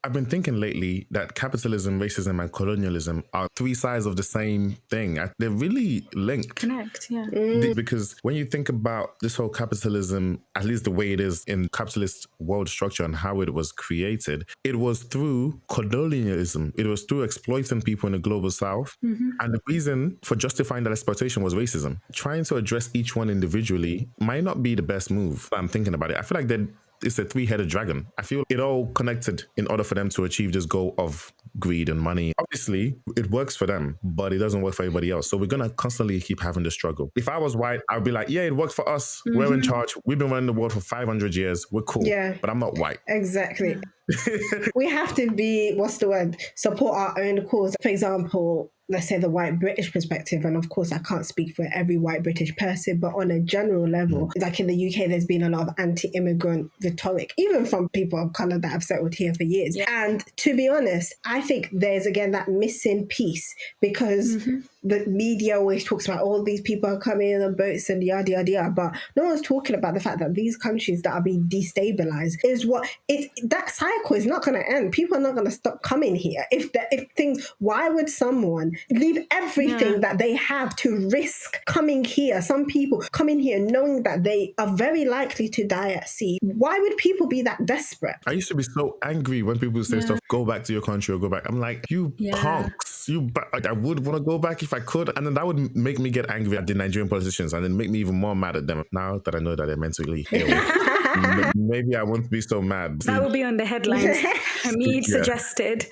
I've been thinking lately that capitalism, racism, and colonialism are three sides of the same thing. They're really linked. Connect, yeah. Because when you think about this whole capitalism, at least the way it is in capitalist world structure and how it was created, it was through colonialism. It was through exploiting people in the global south. And the reason for justifying that exploitation was racism. Trying to address each one individually might not be the best move. I'm thinking about it. I feel like it's a three-headed dragon. I feel it all connected in order for them to achieve this goal of greed and money. Obviously, it works for them, but it doesn't work for everybody else. So we're going to constantly keep having the struggle. If I was white, I'd be like, yeah, it worked for us. We're in charge. We've been running the world for 500 years. We're cool. Yeah. But I'm not white. Exactly. We have to support our own cause. For example, let's say the white British perspective, and of course I can't speak for every white British person, but on a general level, like in the UK, there's been a lot of anti-immigrant rhetoric, even from people of colour that have settled here for years. Yeah. And to be honest, I think there's again that missing piece, because the media always talks about all these people are coming in on boats and yada yada yada, but no one's talking about the fact that these countries that are being destabilized is that cycle is not going to end. People are not going to stop coming here. Why would someone leave everything that they have to risk coming here? Some people come in here knowing that they are very likely to die at sea. Why would people be that desperate? I used to be so angry when people say stuff, go back to your country or go back. I'm like, you punks. I would want to go back if I could. And then that would make me get angry at the Nigerian politicians and then make me even more mad at them. Now that I know that they're mentally ill, maybe I won't be so mad. That will be on the headlines. Hamid suggested.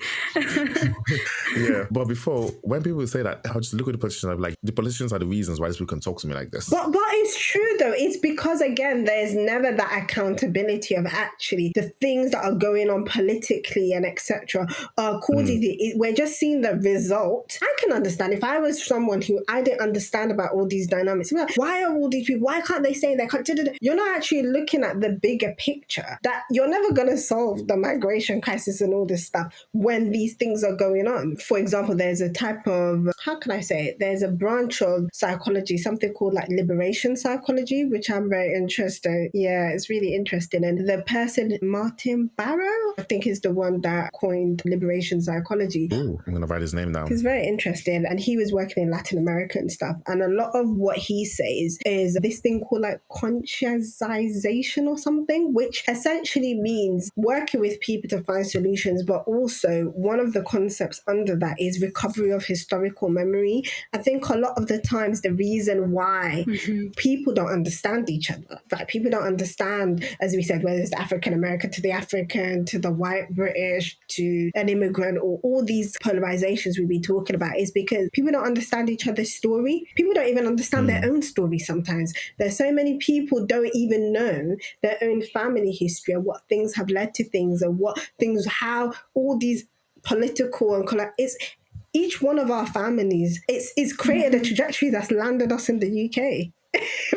Yeah, but before, when people say that, I'll just look at the politicians, I'm like, the politicians are the reasons why these people can talk to me like this. But it's true though. It's because, again, there's never that accountability of actually the things that are going on politically and etc. Accordingly, we're just seeing the result. I can understand if I was someone who I didn't understand about all these dynamics. Like, why are all these people, why can't they say they can't? You're not actually looking at the bigger picture, that you're never going to solve the migration crisis and all this stuff when these things are going on. For example, there's a type of, there's a branch of psychology, something called like liberation psychology, which I'm very interested. Yeah, it's really interesting. And the person, Martin Barrow, I think is the one that coined liberation psychology. Ooh, I'm going to write his name down. He's very interesting. And he was working in Latin America and stuff. And a lot of what he says is this thing called like conscientization or something, which essentially means working with people to find solutions, but also one of the concepts under that is recovery of historical memory. I think a lot of the times the reason why people don't understand each other, right? People don't understand, as we said, whether it's the African American to the African, to the white British, to an immigrant, or all these polarizations we've been talking about, is because people don't understand each other's story. People don't even understand their own story sometimes. There's so many people don't even know their own family history and what things have led to things and how all these political and each one of our families, it's created a trajectory that's landed us in the UK.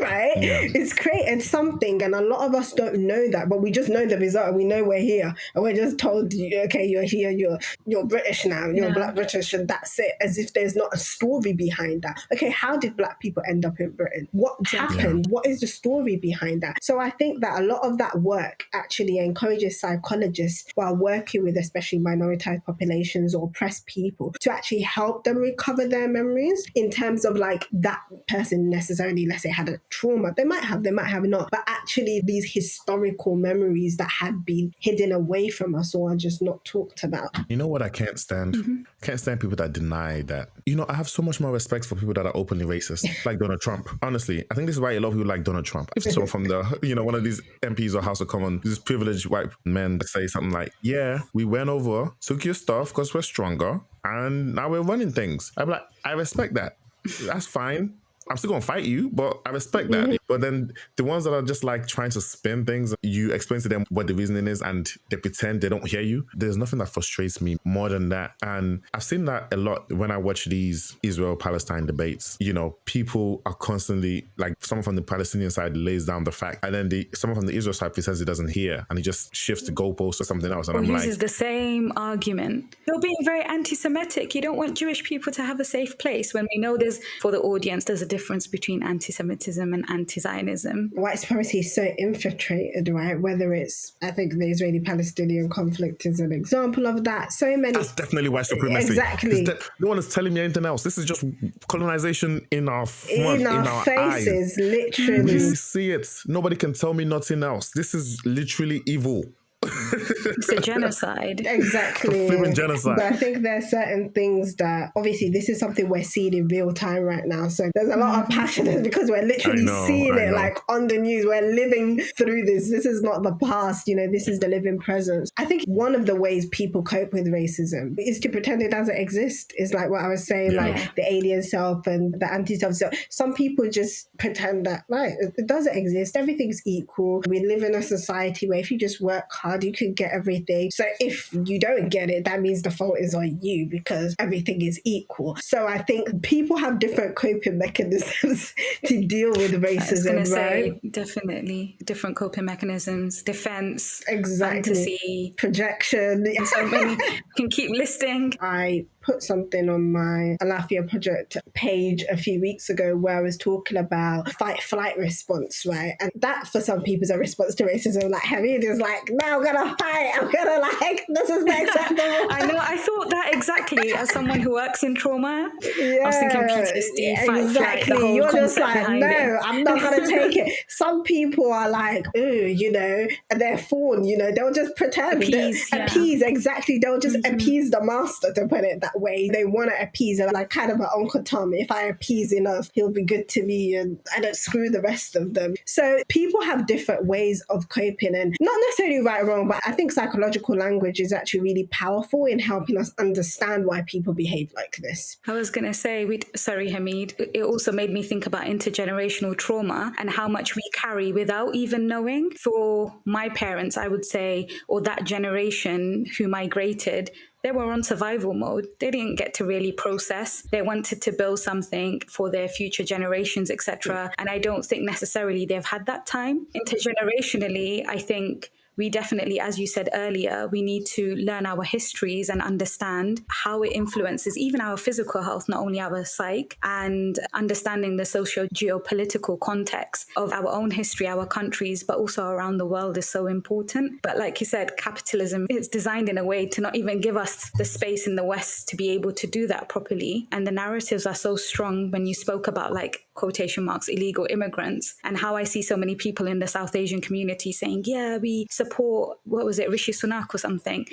Right? Yeah. It's created something, and a lot of us don't know that, but we just know the result. We know we're here, and we're just told, okay, you're here, you're British now, you're Black British, and that's it, as if there's not a story behind that. Okay, how did Black people end up in Britain? What happened? What is the story behind that? So I think that a lot of that work actually encourages psychologists, while working with especially minoritized populations or oppressed people, to actually help them recover their memories, in terms of like that person necessarily, let's say, had a trauma. They might have not. But actually these historical memories that had been hidden away from us or are just not talked about. You know what I can't stand? I can't stand people that deny that. I have so much more respect for people that are openly racist, like Donald Trump. Honestly, I think this is why a lot of people like Donald Trump. If someone from the, one of these MPs or House of Commons, these privileged white men say something like, yeah, we went over, took your stuff because we're stronger, and now we're running things. I'm like, I respect that. That's fine. I'm still going to fight you, but I respect that. But then the ones that are just like trying to spin things, you explain to them what the reasoning is and they pretend they don't hear you. There's nothing that frustrates me more than that. And I've seen that a lot when I watch these Israel-Palestine debates. People are constantly, like, someone from the Palestinian side lays down the fact, and then someone from the Israel side pretends he doesn't hear, and he just shifts the goalpost or something else. And I'm uses the same argument. You're being very anti-Semitic. You don't want Jewish people to have a safe place, when we know for the audience, there's a difference between anti-Semitism and anti-Zionism. Zionism. White supremacy is so infiltrated, right? Whether it's, I think the Israeli-Palestinian conflict is an example of that. So many. That's definitely white supremacy. Exactly. No one is telling me anything else. This is just colonization in our front, In our faces, eyes. literally. We see it. Nobody can tell me nothing else. This is literally evil. It's a genocide. Exactly. A flipping genocide. But I think there are certain things that, obviously, this is something we're seeing in real time right now. So there's a lot of passion because we're literally seeing it like on the news. We're living through this. This is not the past, this is the living present. I think one of the ways people cope with racism is to pretend it doesn't exist. It's like what I was saying, like the alien self and the anti-self. So some people just pretend that, right, it doesn't exist. Everything's equal. We live in a society where if you just work hard, you could get everything. So if you don't get it, that means the fault is on you because everything is equal. So I think people have different coping mechanisms to deal with racism, right? Say, definitely different coping mechanisms, defense, exactly, fantasy, projection. So many can keep listing. I put something on my Alafia Project page a few weeks ago where I was talking about fight-flight response, right? And that for some people is a response to racism. Like Hamid is like, no, I'm gonna fight. I'm gonna this is not acceptable. I know. I thought that exactly as someone who works in trauma. I was thinking PTSD, fight-flight, the whole You're just concept like, no, I'm not gonna take it. Some people are like, ooh, and they're fawn, they'll just pretend. Appease, exactly. They'll just appease the master, to put it that way. They want to appease it, like kind of an Uncle Tom. If I appease enough, he'll be good to me and I don't screw the rest of them. So people have different ways of coping, and not necessarily right or wrong, but I think psychological language is actually really powerful in helping us understand why people behave like this. I was going to say, sorry, Hamid, it also made me think about intergenerational trauma and how much we carry without even knowing. For my parents, I would say, or that generation who migrated, they were on survival mode. They didn't get to really process. They wanted to build something for their future generations, etc. And I don't think necessarily they've had that time. Intergenerationally, I think we definitely, as you said earlier, we need to learn our histories and understand how it influences even our physical health, not only our psyche, and understanding the socio-geopolitical context of our own history, our countries, but also around the world is so important. But like you said, capitalism is designed in a way to not even give us the space in the West to be able to do that properly. And the narratives are so strong when you spoke about, like, quotation marks, illegal immigrants, and how I see so many people in the South Asian community saying, yeah, we support, what was it, Rishi Sunak or something.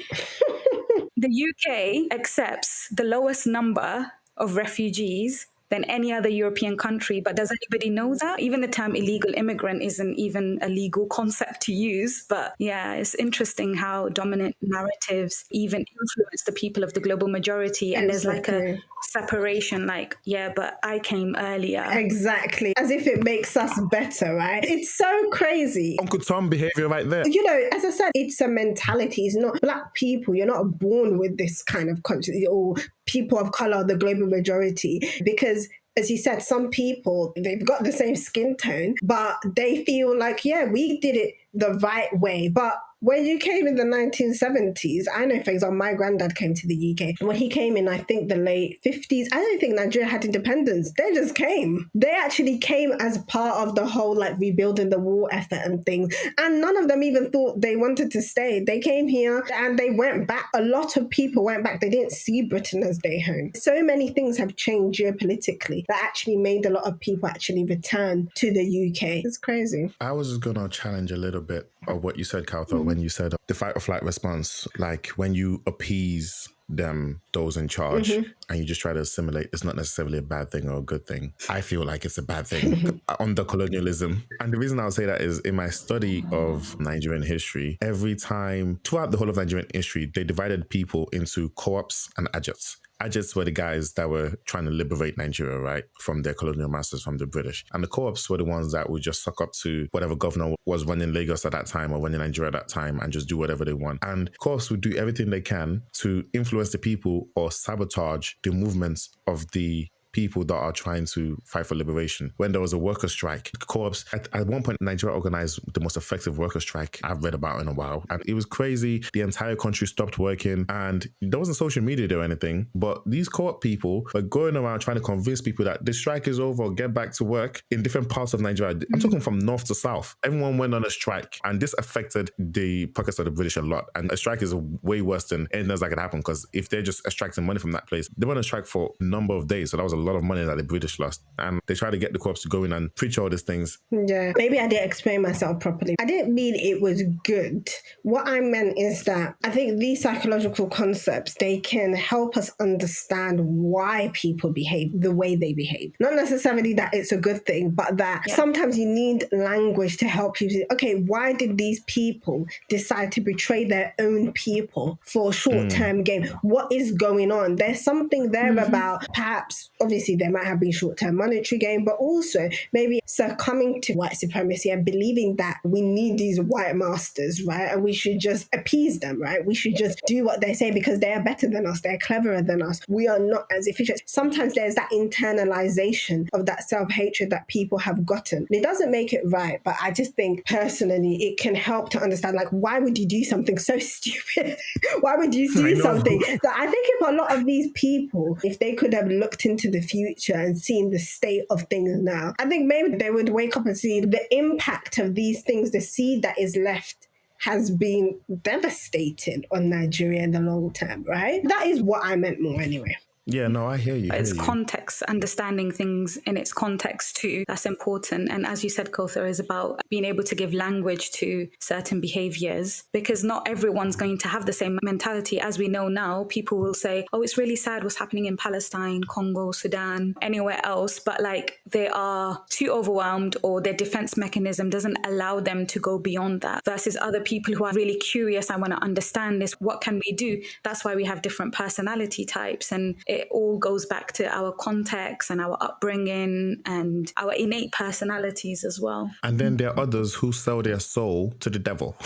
The UK accepts the lowest number of refugees than any other European country. But does anybody know that? Even the term illegal immigrant isn't even a legal concept to use. But yeah, it's interesting how dominant narratives even influence the people of the global majority. And there's like a separation, like, yeah, but I came earlier. Exactly. As if it makes us better, right? It's so crazy. Uncle Tom behavior right there. As I said, it's a mentality. It's not Black people. You're not born with this kind of consciousness, or people of color, the global majority, because as you said, some people, they've got the same skin tone, but they feel like, yeah, we did it the right way. But when you came in the 1970s, I know, for example, my granddad came to the UK. When he came in, I think the late 50s, I don't think Nigeria had independence. They just came. They actually came as part of the whole, like, rebuilding the wall effort and things. And none of them even thought they wanted to stay. They came here and they went back. A lot of people went back. They didn't see Britain as their home. So many things have changed geopolitically that actually made a lot of people actually return to the UK. It's crazy. I was just going to challenge a little bit of what you said, Caltho, when you said the fight or flight response, like when you appease them, those in charge, and you just try to assimilate, it's not necessarily a bad thing or a good thing. I feel like it's a bad thing under colonialism. And the reason I'll say that is in my study of Nigerian history, every time throughout the whole of Nigerian history, they divided people into co-ops and adjuts. Adjuts were the guys that were trying to liberate Nigeria, right, from their colonial masters, from the British. And the co-ops were the ones that would just suck up to whatever governor was running Lagos at that time or running Nigeria at that time and just do whatever they want. And co-ops would do everything they can to influence the people or sabotage the movements of the people that are trying to fight for liberation. When there was a worker strike, co-ops, at one point, Nigeria organized the most effective worker strike I've read about in a while. And it was crazy. The entire country stopped working, and there wasn't social media or anything, but these co-op people were going around trying to convince people that the strike is over, get back to work in different parts of Nigeria. I'm talking from north to south. Everyone went on a strike, and this affected the pockets of the British a lot. And a strike is way worse than anything else that could happen, because if they're just extracting money from that place, they went on a strike for a number of days. So that was a lot of money that the British lost. And they tried to get the co-ops to go in and preach all these things. Yeah, maybe I didn't explain myself properly. I didn't mean it was good. What I meant is that I think these psychological concepts, they can help us understand why people behave the way they behave. Not necessarily that it's a good thing, but that sometimes you need language to help you say, okay, why did these people decide to betray their own people for short-term gain? What is going on? There's something there about, perhaps, obviously there might have been short-term monetary gain, but also maybe succumbing to white supremacy and believing that we need these white masters, right? And we should just appease them, right? We should just do what they say because they are better than us. They're cleverer than us. We are not as efficient. Sometimes there's that internalization of that self-hatred that people have gotten. It doesn't make it right, but I just think personally it can help to understand, like, why would you do something so stupid? Why would you do something? So I think if a lot of these people, if they could have looked into the future and seen the state of things now, I think maybe they would wake up and see the impact of these things, the seed that is left has been devastating on Nigeria in the long term, right? That is what I meant more anyway. Yeah, no, I hear you. It's context, understanding things in its context too. That's important. And as you said, Kotha, is about being able to give language to certain behaviors, because not everyone's going to have the same mentality. As we know now, people will say, oh, it's really sad what's happening in Palestine, Congo, Sudan, anywhere else. But like they are too overwhelmed, or their defense mechanism doesn't allow them to go beyond that, versus other people who are really curious. I want to understand this. What can we do? That's why we have different personality types. And it all goes back to our context and our upbringing and our innate personalities as well. And then there are others who sell their soul to the devil.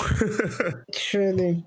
Truly.